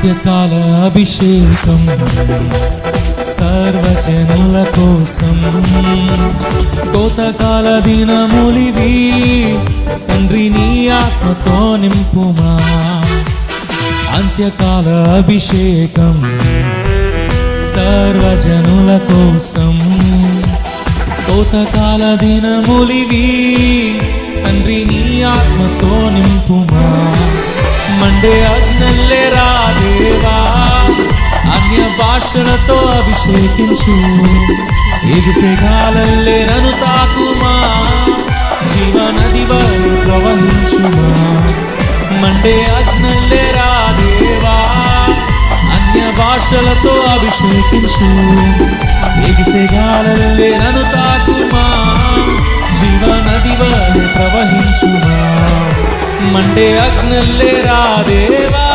అంత్యకాల అభిషేకం సర్వజనుల కోసం కోతకాల దినములివి తండ్రి నీ ఆత్మతో నింపుమా అంత్యకాల అభిషేకం సర్వజనుల కోసం కోతకాల దినములివి తండ్రి నీ ఆత్మతో నింపుమా మండే అగ్నల్లే రా దేవా అన్య భాషలతో అభిషేకించు ఎగిసే గాలల్లే నన్ను తాకుమా జీవనది వలె ప్రవహించుమా మండే అగ్నల్లే రా దేవా అన్య భాషలతో అభిషేకించు ఎగిసే గాలల్లే నన్ను తాకుమా జీవనది వలె ప్రవహించుమా మండే అగ్నల్లే రా దేవా